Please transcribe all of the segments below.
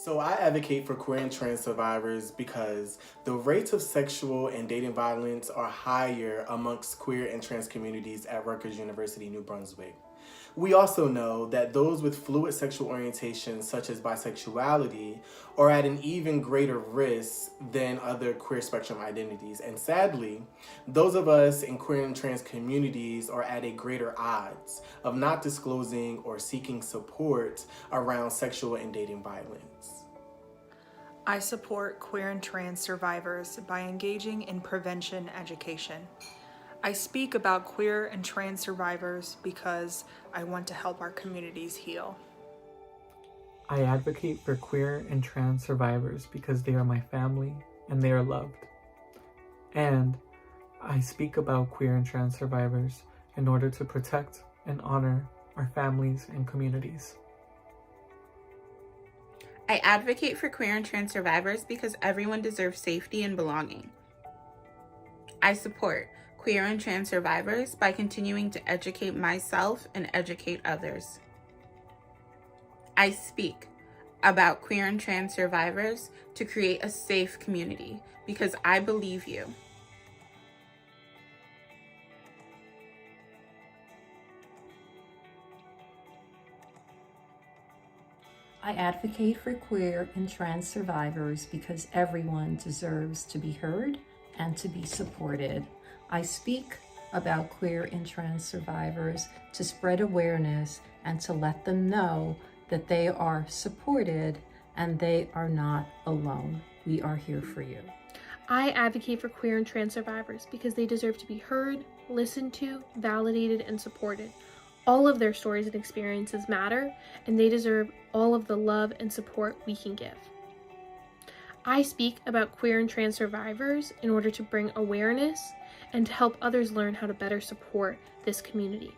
So I advocate for queer and trans survivors because the rates of sexual and dating violence are higher amongst queer and trans communities at Rutgers University, New Brunswick. We also know that those with fluid sexual orientations, such as bisexuality, are at an even greater risk than other queer spectrum identities. And sadly, those of us in queer and trans communities are at a greater odds of not disclosing or seeking support around sexual and dating violence. I support queer and trans survivors by engaging in prevention education. I speak about queer and trans survivors because I want to help our communities heal. I advocate for queer and trans survivors because they are my family and they are loved. And I speak about queer and trans survivors in order to protect and honor our families and communities. I advocate for queer and trans survivors because everyone deserves safety and belonging. I support queer and trans survivors by continuing to educate myself and educate others. I speak about queer and trans survivors to create a safe community because I believe you. I advocate for queer and trans survivors because everyone deserves to be heard and to be supported. I speak about queer and trans survivors to spread awareness and to let them know that they are supported and they are not alone. We are here for you. I advocate for queer and trans survivors because they deserve to be heard, listened to, validated, and supported. All of their stories and experiences matter, and they deserve all of the love and support we can give. I speak about queer and trans survivors in order to bring awareness and to help others learn how to better support this community.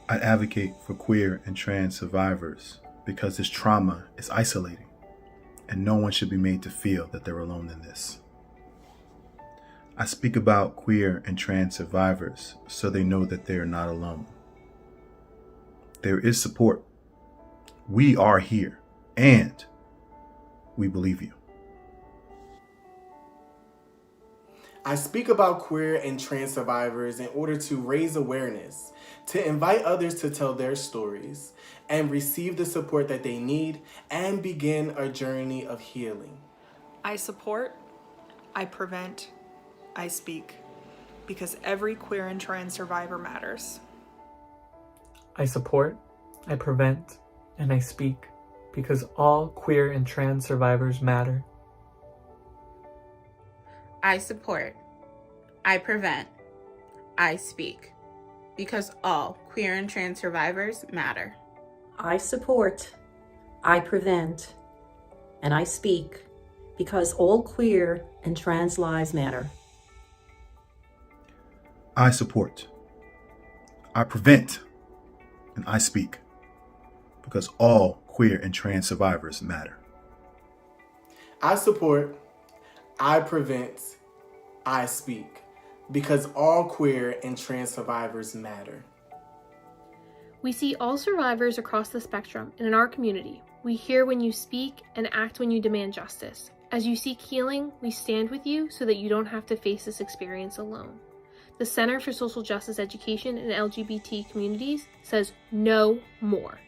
I advocate for queer and trans survivors because this trauma is isolating, and no one should be made to feel that they're alone in this. I speak about queer and trans survivors so they know that they are not alone. There is support. We are here, and we believe you. I speak about queer and trans survivors in order to raise awareness, to invite others to tell their stories, and receive the support that they need, and begin a journey of healing. I support, I prevent, I speak, because every queer and trans survivor matters. I support, I prevent, and I speak because all queer and trans survivors matter. I support, I prevent, I speak because all queer and trans survivors matter. I support, I prevent, and I speak because all queer and trans lives matter. I support, I prevent, and I speak because all queer and trans survivors matter. I support, I prevent, I speak because all queer and trans survivors matter. We see all survivors across the spectrum, and in our community, we hear when you speak and act when you demand justice. As you seek healing, we stand with you so that you don't have to face this experience alone. The Center for Social Justice Education in LGBT Communities says no more.